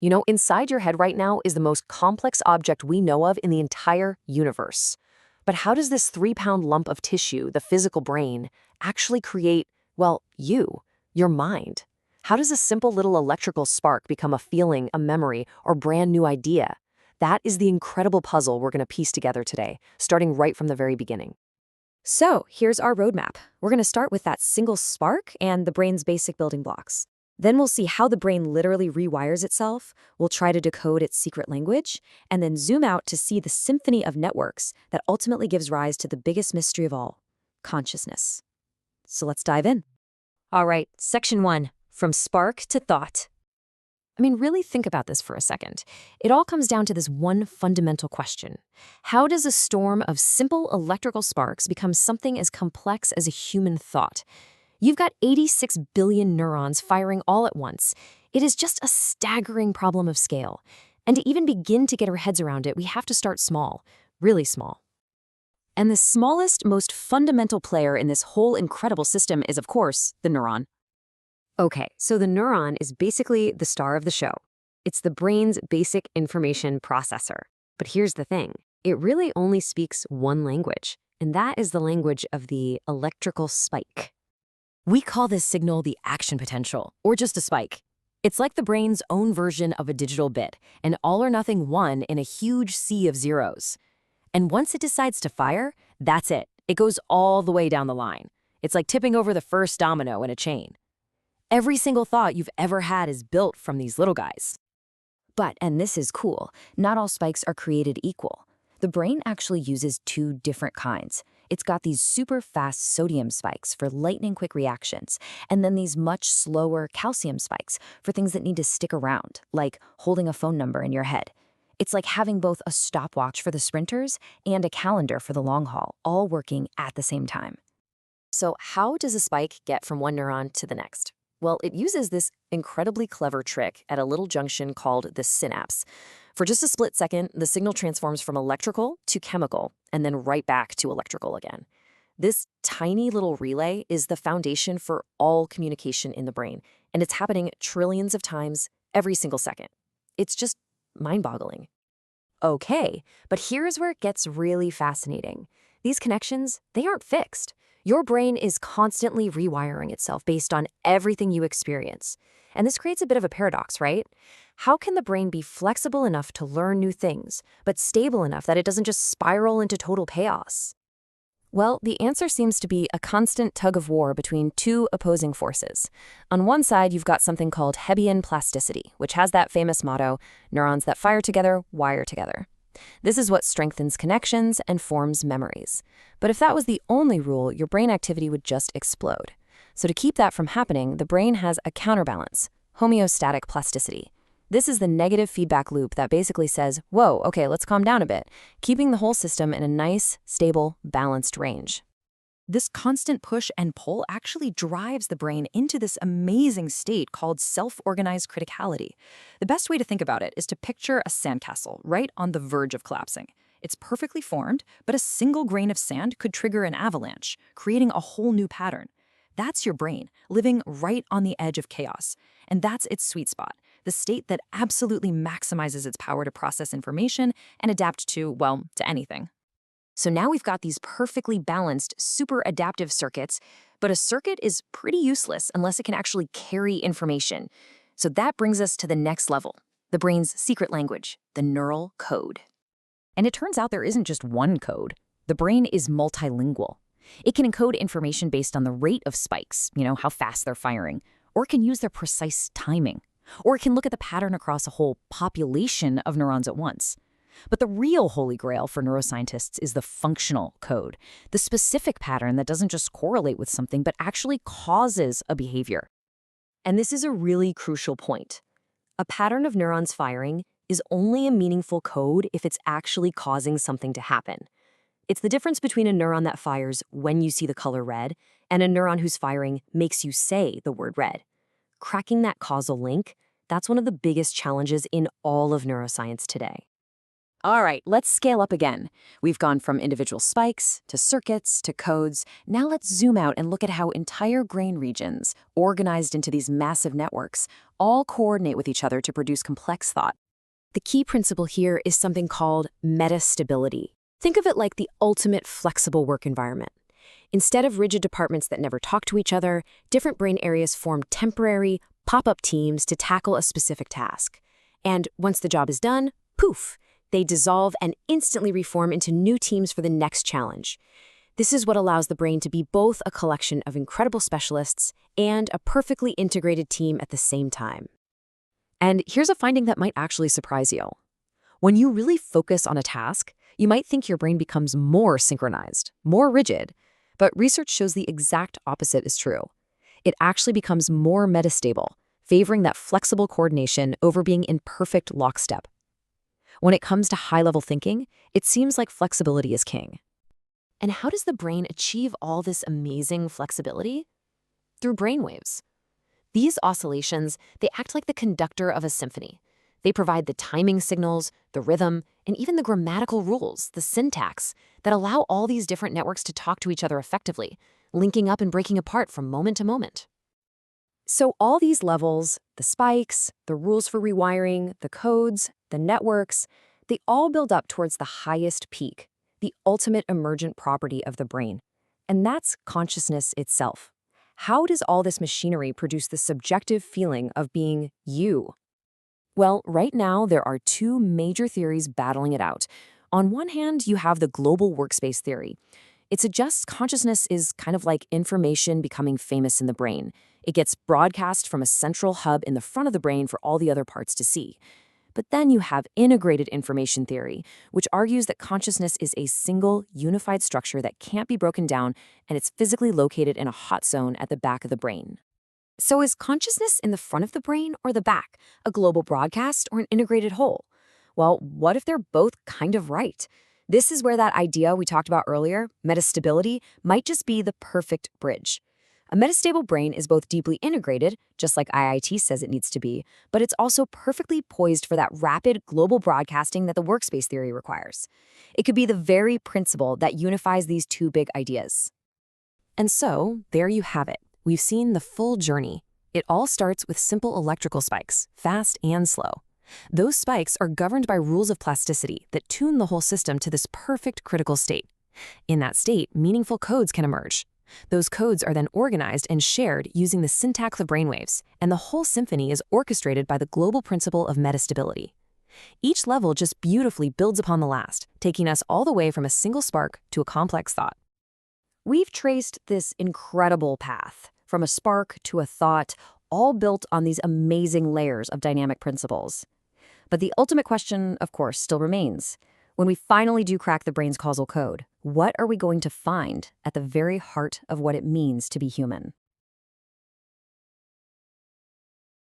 Inside your head right now is the most complex object we know of in the entire universe. But how does this 3-pound lump of tissue, the physical brain, actually create, well, your mind? How does a simple little electrical spark become a feeling, a memory, or brand new idea? That is the incredible puzzle we're going to piece together today, starting right from the very beginning. So here's our roadmap. We're going to start with that single spark and the brain's basic building blocks. Then we'll see how the brain literally rewires itself. We'll try to decode its secret language, and then zoom out to see the symphony of networks that ultimately gives rise to the biggest mystery of all, consciousness. So let's dive in. All right, section 1, from spark to thought. Really think about this for a second. It all comes down to this one fundamental question. How does a storm of simple electrical sparks become something as complex as a human thought? You've got 86 billion neurons firing all at once. It is just a staggering problem of scale. And to even begin to get our heads around it, we have to start small, really small. And the smallest, most fundamental player in this whole incredible system is, of course, the neuron. Okay, so the neuron is basically the star of the show. It's the brain's basic information processor. But here's the thing. It really only speaks one language, and that is the language of the electrical spike. We call this signal the action potential, or just a spike. It's like the brain's own version of a digital bit, an all-or-nothing one in a huge sea of zeros. And once it decides to fire, that's it. It goes all the way down the line. It's like tipping over the first domino in a chain. Every single thought you've ever had is built from these little guys. But, and this is cool, not all spikes are created equal. The brain actually uses two different kinds. It's got these super fast sodium spikes for lightning-quick reactions, and then these much slower calcium spikes for things that need to stick around, like holding a phone number in your head. It's like having both a stopwatch for the sprinters and a calendar for the long haul, all working at the same time. So how does a spike get from one neuron to the next? Well, it uses this incredibly clever trick at a little junction called the synapse. For just a split second, the signal transforms from electrical to chemical, and then right back to electrical again. This tiny little relay is the foundation for all communication in the brain, and it's happening trillions of times every single second. It's just mind-boggling. Okay, but here's where it gets really fascinating. These connections, they aren't fixed. Your brain is constantly rewiring itself based on everything you experience. And this creates a bit of a paradox, right? How can the brain be flexible enough to learn new things, but stable enough that it doesn't just spiral into total chaos? Well, the answer seems to be a constant tug of war between two opposing forces. On one side, you've got something called Hebbian plasticity, which has that famous motto, neurons that fire together, wire together. This is what strengthens connections and forms memories. But if that was the only rule, your brain activity would just explode. So to keep that from happening, the brain has a counterbalance, homeostatic plasticity. This is the negative feedback loop that basically says, whoa, okay, let's calm down a bit, keeping the whole system in a nice, stable, balanced range. This constant push and pull actually drives the brain into this amazing state called self-organized criticality. The best way to think about it is to picture a sandcastle right on the verge of collapsing. It's perfectly formed, but a single grain of sand could trigger an avalanche, creating a whole new pattern. That's your brain, living right on the edge of chaos. And that's its sweet spot, the state that absolutely maximizes its power to process information and adapt to, well, to anything. So now we've got these perfectly balanced, super adaptive circuits, but a circuit is pretty useless unless it can actually carry information. So that brings us to the next level, the brain's secret language, the neural code. And it turns out there isn't just one code. The brain is multilingual. It can encode information based on the rate of spikes, how fast they're firing, or it can use their precise timing, or it can look at the pattern across a whole population of neurons at once. But the real holy grail for neuroscientists is the functional code, the specific pattern that doesn't just correlate with something, but actually causes a behavior. And this is a really crucial point. A pattern of neurons firing is only a meaningful code if it's actually causing something to happen. It's the difference between a neuron that fires when you see the color red and a neuron whose firing makes you say the word red. Cracking that causal link, that's one of the biggest challenges in all of neuroscience today. All right, let's scale up again. We've gone from individual spikes to circuits to codes. Now let's zoom out and look at how entire brain regions, organized into these massive networks, all coordinate with each other to produce complex thought. The key principle here is something called metastability. Think of it like the ultimate flexible work environment. Instead of rigid departments that never talk to each other, different brain areas form temporary, pop-up teams to tackle a specific task. And once the job is done, poof, they dissolve and instantly reform into new teams for the next challenge. This is what allows the brain to be both a collection of incredible specialists and a perfectly integrated team at the same time. And here's a finding that might actually surprise you. When you really focus on a task, you might think your brain becomes more synchronized, more rigid, but research shows the exact opposite is true. It actually becomes more metastable, favoring that flexible coordination over being in perfect lockstep. When it comes to high-level thinking, it seems like flexibility is king. And how does the brain achieve all this amazing flexibility? Through brainwaves. These oscillations, they act like the conductor of a symphony. They provide the timing signals, the rhythm, and even the grammatical rules, the syntax, that allow all these different networks to talk to each other effectively, linking up and breaking apart from moment to moment. So all these levels, the spikes, the rules for rewiring, the codes, the networks, they all build up towards the highest peak, the ultimate emergent property of the brain. And that's consciousness itself. How does all this machinery produce the subjective feeling of being you? Well, right now there are two major theories battling it out. On one hand, you have the global workspace theory. It suggests consciousness is kind of like information becoming famous in the brain. It gets broadcast from a central hub in the front of the brain for all the other parts to see. But then you have integrated information theory, which argues that consciousness is a single, unified structure that can't be broken down, and it's physically located in a hot zone at the back of the brain. So is consciousness in the front of the brain or the back, a global broadcast or an integrated whole? Well, what if they're both kind of right? This is where that idea we talked about earlier, metastability, might just be the perfect bridge. A metastable brain is both deeply integrated, just like IIT says it needs to be, but it's also perfectly poised for that rapid global broadcasting that the workspace theory requires. It could be the very principle that unifies these two big ideas. And so, there you have it. We've seen the full journey. It all starts with simple electrical spikes, fast and slow. Those spikes are governed by rules of plasticity that tune the whole system to this perfect critical state. In that state, meaningful codes can emerge. Those codes are then organized and shared using the syntax of brainwaves, and the whole symphony is orchestrated by the global principle of metastability. Each level just beautifully builds upon the last, taking us all the way from a single spark to a complex thought. We've traced this incredible path, from a spark to a thought, all built on these amazing layers of dynamic principles. But the ultimate question, of course, still remains. When we finally do crack the brain's causal code, what are we going to find at the very heart of what it means to be human?